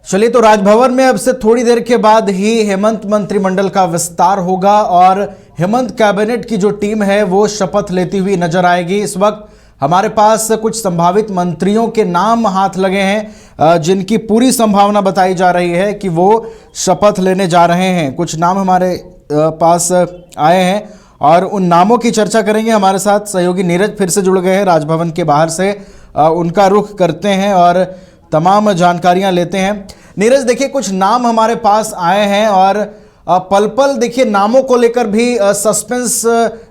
चलिए, तो राजभवन में अब से थोड़ी देर के बाद ही हेमंत मंत्रिमंडल का विस्तार होगा और हेमंत कैबिनेट की जो टीम है वो शपथ लेती हुई नजर आएगी। इस वक्त हमारे पास कुछ संभावित मंत्रियों के नाम हाथ लगे हैं जिनकी पूरी संभावना बताई जा रही है कि वो शपथ लेने जा रहे हैं। कुछ नाम हमारे पास आए हैं और उन नामों की चर्चा करेंगे। हमारे साथ सहयोगी नीरज फिर से जुड़ गए हैं राजभवन के बाहर से, उनका रुख करते हैं और तमाम जानकारियां लेते हैं। नीरज, देखिए कुछ नाम हमारे पास आए हैं और पल पल देखिए नामों को लेकर भी सस्पेंस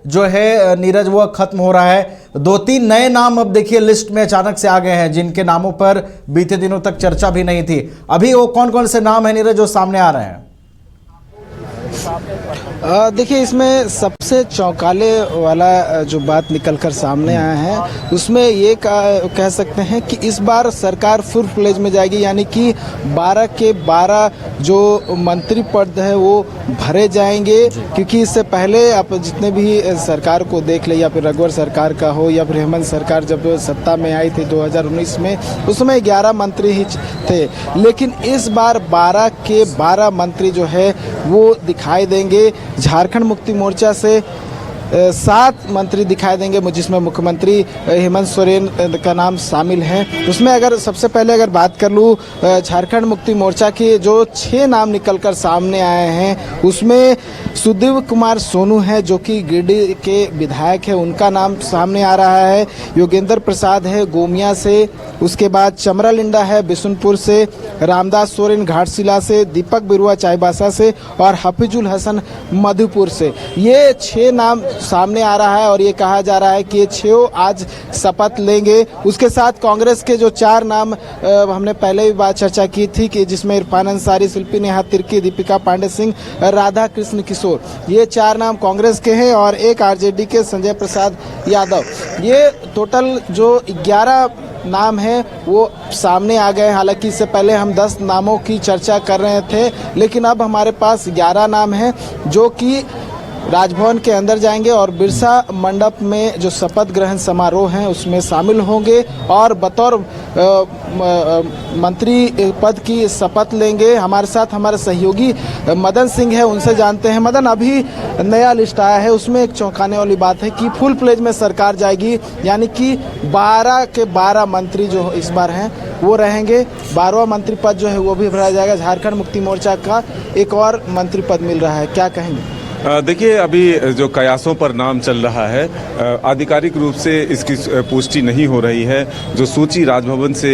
जो है नीरज वो खत्म हो रहा है। 2-3 नए नाम अब देखिए लिस्ट में अचानक से आ गए हैं जिनके नामों पर बीते दिनों तक चर्चा भी नहीं थी। अभी वो कौन कौन से नाम है नीरज जो सामने आ रहे हैं? देखिए, इसमें सबसे चौंकाने वाला जो बात निकलकर सामने आया है उसमें ये कह सकते हैं कि इस बार सरकार फुल फ्लेज में जाएगी, यानी कि 12 के 12 जो मंत्री पद है वो भरे जाएंगे। क्योंकि इससे पहले आप जितने भी सरकार को देख ले, या फिर रघुवर सरकार का हो या फिर हेमंत सरकार जब सत्ता में आई थी 2019 में, उसमें 11 मंत्री ही थे। लेकिन इस बार 12 के 12 मंत्री जो है वो दिखाई देंगे। झारखंड मुक्ति मोर्चा से 7 मंत्री दिखाई देंगे जिसमें मुख्यमंत्री हेमंत सोरेन का नाम शामिल है। उसमें अगर सबसे पहले अगर बात कर लूँ झारखंड मुक्ति मोर्चा के जो 6 नाम निकलकर सामने आए हैं उसमें सुदेव कुमार सोनू है जो कि गिरिडीह के विधायक है, उनका नाम सामने आ रहा है। योगेंद्र प्रसाद है गोमिया से, उसके बाद चमरा लिंडा है बिशुनपुर से, रामदास सोरेन घाटशिला से, दीपक बिरुआ चाईबासा से और हफीजुल हसन मधुपुर से। ये 6 नाम सामने आ रहा है और ये कहा जा रहा है कि ये 6 आज शपथ लेंगे। उसके साथ कांग्रेस के जो 4 नाम हमने पहले भी बात चर्चा की थी कि जिसमें इरफान अंसारी, शिल्पी नेहा तिर्की, दीपिका पांडे सिंह, राधा कृष्ण किशोर, ये 4 नाम कांग्रेस के हैं और एक आरजेडी के संजय प्रसाद यादव। ये टोटल जो 11 नाम है वो सामने आ गए। हालांकि इससे पहले हम 10 नामों की चर्चा कर रहे थे, लेकिन अब हमारे पास 11 नाम हैं जो कि राजभवन के अंदर जाएंगे और बिरसा मंडप में जो शपथ ग्रहण समारोह है उसमें शामिल होंगे और बतौर मंत्री पद की शपथ लेंगे। हमारे साथ हमारे सहयोगी मदन सिंह है, उनसे जानते हैं। मदन, अभी नया लिस्ट आया है, उसमें एक चौंकाने वाली बात है कि फुल प्लेज में सरकार जाएगी, यानी कि 12 के 12 मंत्री जो इस बार हैं वो रहेंगे। 12वां मंत्री पद जो है वो भी भरा जाएगा। झारखंड मुक्ति मोर्चा का एक और मंत्री पद मिल रहा है, क्या कहेंगे? देखिए, अभी जो कयासों पर नाम चल रहा है आधिकारिक रूप से इसकी पुष्टि नहीं हो रही है। जो सूची राजभवन से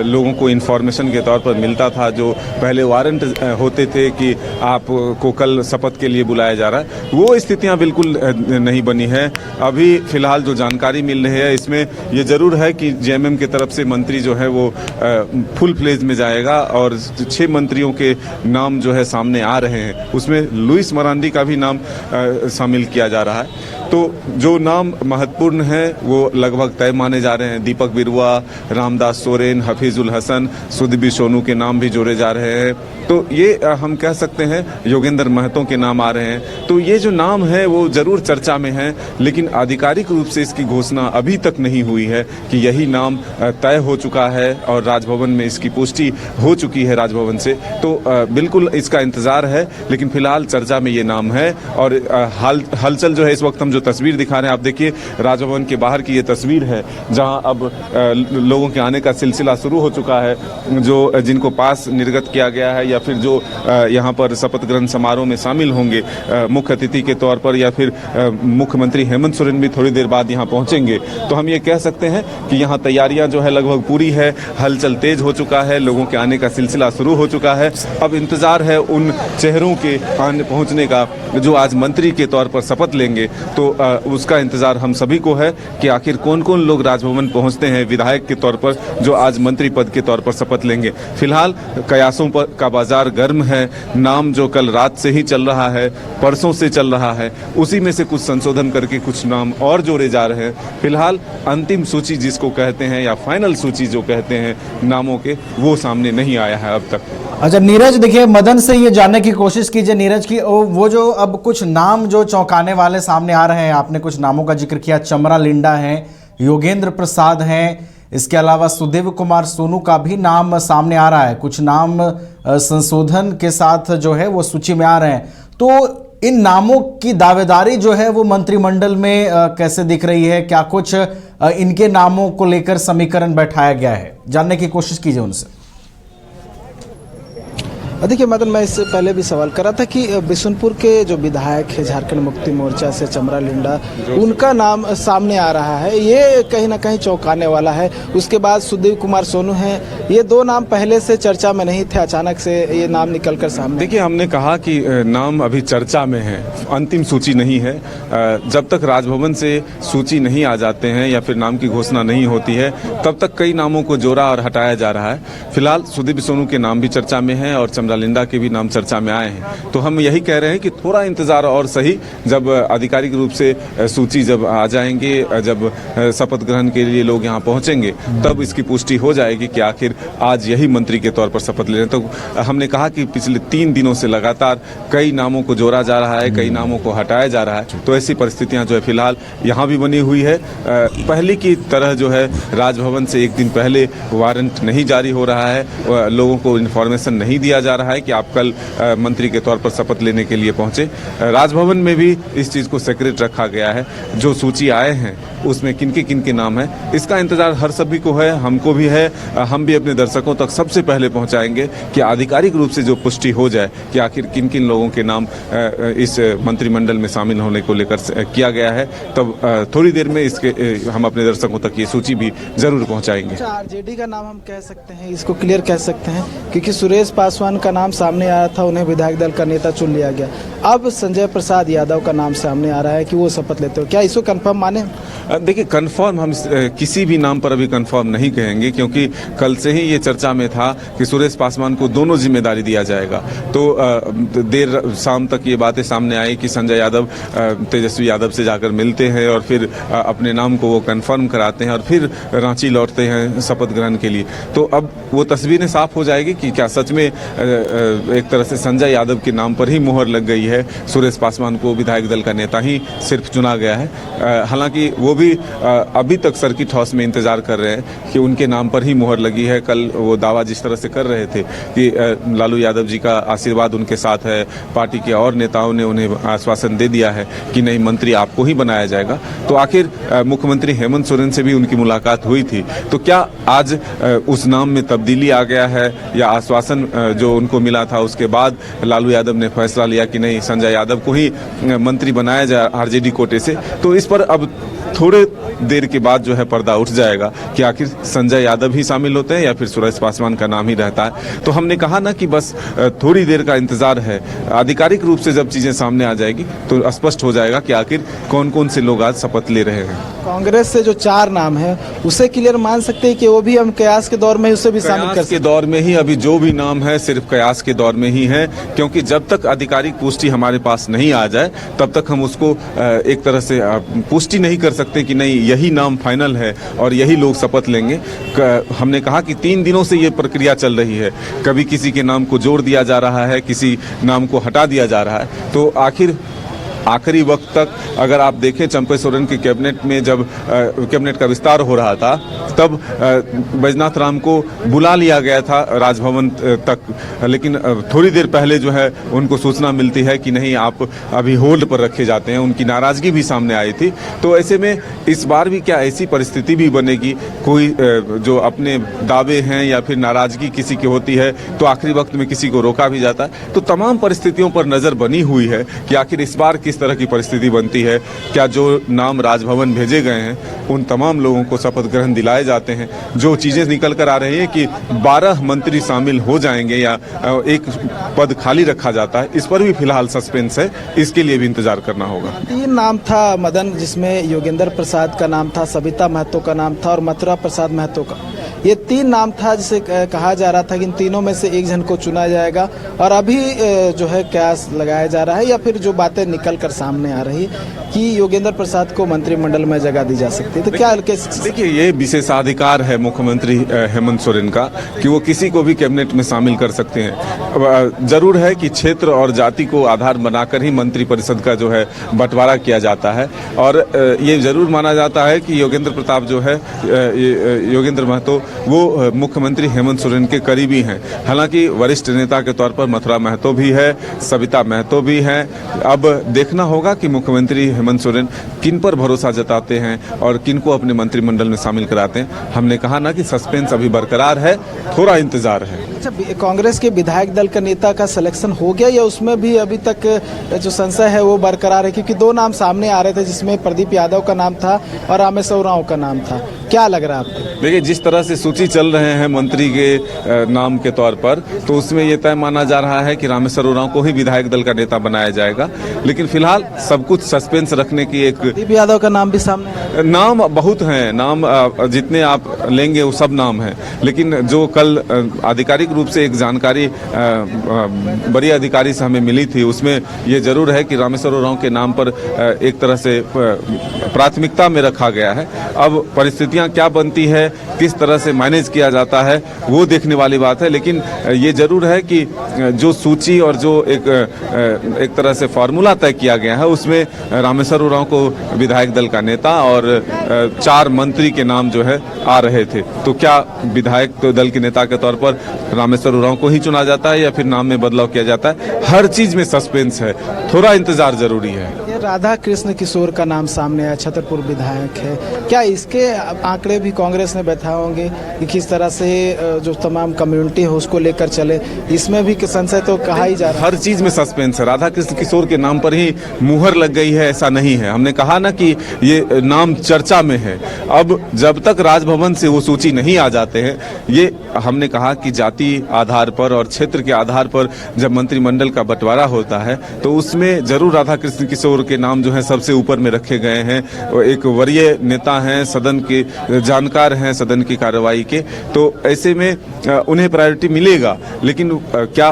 लोगों को इन्फॉर्मेशन के तौर पर मिलता था, जो पहले वारंट होते थे कि आपको कल शपथ के लिए बुलाया जा रहा है, वो स्थितियां बिल्कुल नहीं बनी है। अभी फिलहाल जो जानकारी मिल रही है इसमें ये जरूर है कि जेएमएम की तरफ से मंत्री जो है वो फुल फ्लेज में जाएगा और 6 मंत्रियों के नाम जो है सामने आ रहे हैं। उसमें लुइस मरांडी का भी नाम शामिल किया जा रहा है। तो जो नाम महत्वपूर्ण हैं वो लगभग तय माने जा रहे हैं। दीपक बिरुआ, रामदास सोरेन, हफीजुल हसन, सुदेव सोनू के नाम भी जोड़े जा रहे हैं। तो ये हम कह सकते हैं योगेंद्र महतो के नाम आ रहे हैं। तो ये जो नाम है वो जरूर चर्चा में है, लेकिन आधिकारिक रूप से इसकी घोषणा अभी तक नहीं हुई है कि यही नाम तय हो चुका है और राजभवन में इसकी पुष्टि हो चुकी है राजभवन से। तो बिल्कुल इसका इंतजार है, लेकिन फिलहाल चर्चा में ये नाम है। और हलचल जो है इस वक्त हम जो तस्वीर दिखा रहे हैं, आप देखिए राजभवन के बाहर की ये तस्वीर है जहां अब लोगों के आने का सिलसिला शुरू हो चुका है। जो जिनको पास निर्गत किया गया है या फिर जो यहां पर शपथ ग्रहण समारोह में शामिल होंगे मुख्य अतिथि के तौर पर, या फिर मुख्यमंत्री हेमंत सोरेन भी थोड़ी देर बाद यहां पहुंचेंगे। तो हम ये कह सकते हैं कि यहां तैयारियां जो है लगभग पूरी है, हलचल तेज हो चुका है, लोगों के आने का सिलसिला शुरू हो चुका है। अब इंतजार है उन चेहरों के आने पहुंचने का जो आज मंत्री के तौर पर शपथ लेंगे। तो उसका इंतजार हम सभी को है कि आखिर कौन कौन लोग राजभवन पहुंचते हैं विधायक के तौर पर जो आज मंत्री पद के तौर पर शपथ लेंगे। फिलहाल कयासों पर का बाजार गर्म है। नाम जो कल रात से ही चल रहा है, परसों से चल रहा है, उसी में से कुछ संशोधन करके कुछ नाम और जोड़े जा रहे हैं। फिलहाल अंतिम सूची जिसको कहते हैं या फाइनल सूची जो कहते हैं नामों के, वो सामने नहीं आया है अब तक। अच्छा नीरज, देखिए मदन से ये जानने की कोशिश कीजिए नीरज की वो जो अब कुछ नाम जो चौंकाने वाले सामने आ रहे हैं। आपने कुछ नामों का जिक्र किया, चमरा लिंडा है, योगेंद्र प्रसाद हैं, इसके अलावा सुदेव कुमार सोनू का भी नाम सामने आ रहा है। कुछ नाम संशोधन के साथ जो है वो सूची में आ रहे हैं। तो इन नामों की दावेदारी जो है वो मंत्रिमंडल में कैसे दिख रही है? क्या कुछ इनके नामों को लेकर समीकरण बैठाया गया है? जानने की कोशिश कीजिए उनसे। देखिए मदन, मैं इससे पहले भी सवाल कर रहा था कि बिशुनपुर के जो विधायक है झारखंड मुक्ति मोर्चा से चमरा लिंडा, उनका नाम सामने आ रहा है, ये कहीं ना कहीं चौंकाने वाला है। उसके बाद सुदेव कुमार सोनू हैं, ये दो नाम पहले से चर्चा में नहीं थे, अचानक से ये नाम निकल कर सामने। देखिए, हमने कहा कि नाम अभी चर्चा में है, अंतिम सूची नहीं है। जब तक राजभवन से सूची नहीं आ जाते हैं या फिर नाम की घोषणा नहीं होती है, तब तक कई नामों को जोड़ा और हटाया जा रहा है। फिलहाल सुदेव सोनू के नाम भी चर्चा में है और चमरा लिंडा के भी नाम चर्चा में आए हैं। तो हम यही कह रहे हैं कि थोड़ा इंतजार और सही, जब आधिकारिक रूप से सूची जब आ जाएंगे, जब शपथ ग्रहण के लिए लोग यहाँ पहुंचेंगे, तब इसकी पुष्टि हो जाएगी कि आखिर आज यही मंत्री के तौर पर शपथ ले रहे हैं। तो हमने कहा कि पिछले 3 दिनों से लगातार कई नामों को जोड़ा जा रहा है, कई नामों को हटाया जा रहा है। तो ऐसी परिस्थितियां जो है फिलहाल यहाँ भी बनी हुई है। पहले की तरह जो है राजभवन से एक दिन पहले वारंट नहीं जारी हो रहा है, लोगों को इन्फॉर्मेशन नहीं दिया जा रहा है कि आप कल मंत्री के तौर पर शपथ लेने के लिए पहुंचे। राजभवन में भी इस चीज को सीक्रेट रखा गया है। जो सूची आए हैं उसमें किनके नाम है, इसका इंतजार हर सभी को है, हमको भी है। हम भी अपने दर्शकों तक सबसे पहले पहुंचाएंगे कि आधिकारिक रूप से जो पुष्टि हो जाए कि आखिर किन लोगों के नाम इस मंत्रिमंडल में शामिल होने को लेकर किया गया है। तब थोड़ी देर में इसके हम अपने दर्शकों तक ये सूची भी जरूर पहुंचाएंगे। अच्छा, आरजेडी का नाम हम कह सकते हैं, इसको क्लियर कह सकते हैं, क्योंकि सुरेश पासवान का नाम सामने आया था, उन्हें विधायक दल का नेता चुन लिया गया। अब संजय प्रसाद यादव का नाम सामने आ रहा है कि वो शपथ लेते हो, क्या इसको कंफर्म माने? देखिए, कंफर्म हम किसी भी नाम पर अभी कंफर्म नहीं कहेंगे, क्योंकि कल से ही ये चर्चा में था कि सुरेश पासवान को दोनों जिम्मेदारी दिया जाएगा। तो देर शाम तक ये बातें सामने आई कि संजय यादव तेजस्वी यादव से जाकर मिलते हैं और फिर अपने नाम को वो कंफर्म कराते हैं और फिर रांची लौटते हैं शपथ ग्रहण के लिए। तो अब वो तस्वीरें साफ हो जाएगी कि क्या सच में एक तरह से संजय यादव के नाम पर ही मोहर लग गई है, सुरेश पासवान को विधायक दल का नेता ही सिर्फ चुना गया है। हालांकि वो भी अभी तक सर्किट हाउस में इंतजार कर रहे हैं कि उनके नाम पर ही मोहर लगी है। कल वो दावा जिस तरह से कर रहे थे कि लालू यादव जी का आशीर्वाद उनके साथ है, पार्टी के और नेताओं ने उन्हें आश्वासन दे दिया है कि नहीं, मंत्री आपको ही बनाया जाएगा। तो आखिर मुख्यमंत्री हेमंत सोरेन से भी उनकी मुलाकात हुई थी। तो क्या आज उस नाम में तब्दीली आ गया है या आश्वासन जो उनको मिला था उसके बाद लालू यादव ने फैसला लिया कि नहीं, संजय यादव को ही मंत्री बनाया जाए आरजेडी कोटे से? तो इस पर अब थोड़े देर के बाद जो है पर्दा उठ जाएगा कि आखिर संजय यादव ही शामिल होते हैं या फिर सुरेश पासवान का नाम ही रहता है। तो हमने कहा ना कि बस थोड़ी देर का इंतजार है। आधिकारिक रूप से जब चीजें सामने आ जाएगी तो स्पष्ट हो जाएगा कि आखिर कौन से लोग आज शपथ ले रहे हैं। कांग्रेस से जो 4 नाम है उसे क्लियर मान सकते हैं कि वो भी हम कयास के दौर में उसे भी शामिल कर सकते हैं? दौर में ही अभी जो भी नाम है सिर्फ कयास के दौर में ही है, क्योंकि जब तक आधिकारिक पुष्टि हमारे पास नहीं आ जाए तब तक हम उसको एक तरह से पुष्टि नहीं कर सकते कि नहीं यही नाम फाइनल है और यही लोग शपथ लेंगे। हमने कहा कि 3 दिनों से ये प्रक्रिया चल रही है, कभी किसी के नाम को जोड़ दिया जा रहा है, किसी नाम को हटा दिया जा रहा है। तो आखिर आखिरी वक्त तक अगर आप देखें, चंपे सोरेन की कैबिनेट में जब कैबिनेट का विस्तार हो रहा था तब बैजनाथ राम को बुला लिया गया था राजभवन तक, लेकिन थोड़ी देर पहले जो है उनको सूचना मिलती है कि नहीं, आप अभी होल्ड पर रखे जाते हैं। उनकी नाराजगी भी सामने आई थी। तो ऐसे में इस बार भी क्या ऐसी परिस्थिति भी बनेगी, कोई जो अपने दावे हैं या फिर नाराजगी किसी की होती है तो आखिरी वक्त में किसी को रोका भी जाता है। तो तमाम परिस्थितियों पर नजर बनी हुई है कि आखिर इस बार किस तरह की परिस्थिति बनती है। क्या जो नाम राजभवन भेजे गए हैं उन तमाम लोगों को शपथ ग्रहण दिलाए जाते हैं? जो चीजें निकल कर आ रही है कि 12 मंत्री शामिल हो जाएंगे या एक पद खाली रखा जाता है, इस पर भी फिलहाल सस्पेंस है। इसके लिए भी इंतजार करना होगा। 3 नाम था मदन, जिसमें योगेंद्र प्रसाद का नाम था, सविता महतो का नाम था और मथुरा प्रसाद महतो का। ये 3 नाम था जिसे कहा जा रहा था कि इन तीनों में से एक जन को चुना जाएगा, और अभी जो है कयास लगाया जा रहा है या फिर जो बातें निकल कर सामने आ रही है कि योगेंद्र प्रसाद को मंत्रिमंडल में जगह दी जा सकती है। तो क्या देखिए, ये विशेषाधिकार है मुख्यमंत्री हेमंत सोरेन का कि वो किसी को भी कैबिनेट में शामिल कर सकते हैं। जरूर है कि क्षेत्र और जाति को आधार बनाकर ही मंत्रिपरिषद का जो है बंटवारा किया जाता है, और ये जरूर माना जाता है कि योगेंद्र प्रताप जो है, योगेंद्र महतो, वो मुख्यमंत्री हेमंत सोरेन के करीबी हैं। हालांकि वरिष्ठ नेता के तौर पर मथुरा महतो भी है, सविता महतो भी हैं। अब देखना होगा कि मुख्यमंत्री हेमंत सोरेन किन पर भरोसा जताते हैं और किन को अपने मंत्रिमंडल में शामिल कराते हैं। हमने कहा ना कि सस्पेंस अभी बरकरार है, थोड़ा इंतजार है। अच्छा, कांग्रेस के विधायक दल का नेता का सिलेक्शन हो गया या उसमें भी अभी तक जो संशय है वो बरकरार है? क्योंकि 2 नाम सामने आ रहे थे जिसमें प्रदीप यादव का नाम था और रामेश्वर उरांव का नाम था। क्या लग रहा है आपको? देखिए, जिस तरह से सूची चल रहे हैं मंत्री के नाम के तौर पर, तो उसमें यह तय माना जा रहा है कि रामेश्वर उरांव को ही विधायक दल का नेता बनाया जाएगा। लेकिन फिलहाल सब कुछ सस्पेंस रखने की एक प्रदीप यादव का नाम भी सामने, नाम बहुत हैं, नाम जितने आप लेंगे वो सब नाम हैं। लेकिन जो कल आधिकारिक रूप से एक जानकारी बड़ी अधिकारी से हमें मिली थी, उसमें ये जरूर है कि रामेश्वर उरांव के नाम पर एक तरह से प्राथमिकता में रखा गया है। अब परिस्थितियां क्या बनती है, किस तरह से मैनेज किया जाता है, वो देखने वाली बात है। लेकिन ये जरूर है कि जो सूची और जो एक तरह से फॉर्मूला तय किया गया है, उसमें रामेश्वर उरांव को विधायक दल का नेता और 4 मंत्री के नाम जो है आ रहे थे। तो क्या विधायक दल के नेता के तौर पर रामेश्वर उरांव को ही चुना जाता है या फिर नाम में बदलाव किया जाता है? हर चीज में सस्पेंस है, थोड़ा इंतजार जरूरी है। राधा कृष्ण किशोर का नाम सामने आया, छतरपुर विधायक है। क्या इसके आंकड़े भी कांग्रेस ने बैठा होंगे कि किस तरह से जो तमाम कम्युनिटी है उसको लेकर चले? इसमें भी संशय तो कहा ही जा रहा है। हर चीज में सस्पेंस है। राधा कृष्ण किशोर के नाम पर ही मुहर लग गई है, ऐसा नहीं है। हमने कहा ना कि ये नाम चर्चा में है। अब जब तक राजभवन से वो सूची नहीं आ जाते हैं, ये हमने कहा कि जाति आधार पर और क्षेत्र के आधार पर जब मंत्रिमंडल का बंटवारा होता है तो उसमें जरूर राधा कृष्ण किशोर के नाम जो है सबसे ऊपर में रखे गए हैं। एक वरीय नेता हैं, सदन के जानकार हैं, सदन की कार्रवाई के, तो ऐसे में उन्हें प्रायोरिटी मिलेगा। लेकिन क्या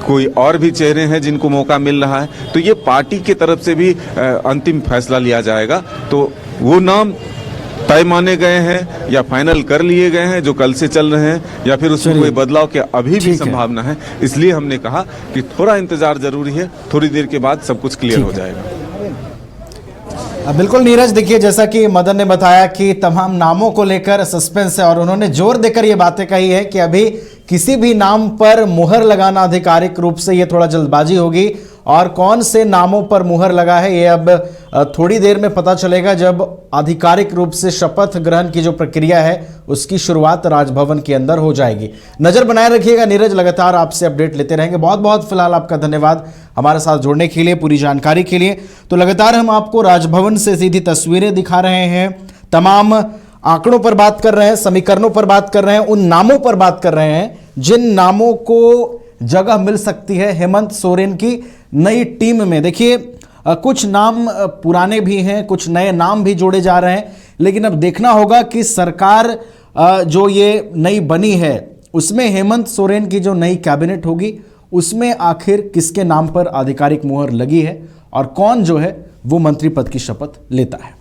कोई और भी चेहरे हैं जिनको मौका मिल रहा है? तो ये पार्टी की तरफ से भी अंतिम फैसला लिया जाएगा। तो वो नाम तय माने गए हैं या फाइनल कर लिए गए हैं जो कल से चल रहे हैं, या फिर उसमें कोई बदलाव की अभी भी संभावना है? इसलिए हमने कहा कि थोड़ा इंतजार जरूरी है, थोड़ी देर के बाद सब कुछ क्लियर हो जाएगा। बिल्कुल नीरज, देखिए जैसा कि मदन ने बताया कि तमाम नामों को लेकर सस्पेंस है और उन्होंने जोर देकर ये बातें कही है कि अभी किसी भी नाम पर मुहर लगाना आधिकारिक रूप से ये थोड़ा जल्दबाजी होगी, और कौन से नामों पर मुहर लगा है ये अब थोड़ी देर में पता चलेगा जब आधिकारिक रूप से शपथ ग्रहण की जो प्रक्रिया है उसकी शुरुआत राजभवन के अंदर हो जाएगी। नजर बनाए रखिएगा नीरज, लगातार आपसे अपडेट लेते रहेंगे। बहुत बहुत फिलहाल आपका धन्यवाद हमारे साथ जुड़ने के लिए, पूरी जानकारी के लिए। तो लगातार हम आपको राजभवन से सीधी तस्वीरें दिखा रहे हैं, तमाम आंकड़ों पर बात कर रहे हैं, समीकरणों पर बात कर रहे हैं, उन नामों पर बात कर रहे हैं जिन नामों को जगह मिल सकती है हेमंत सोरेन की नई टीम में। देखिए कुछ नाम पुराने भी हैं, कुछ नए नाम भी जोड़े जा रहे हैं, लेकिन अब देखना होगा कि सरकार जो ये नई बनी है उसमें हेमंत सोरेन की जो नई कैबिनेट होगी उसमें आखिर किसके नाम पर आधिकारिक मुहर लगी है और कौन जो है वो मंत्री पद की शपथ लेता है।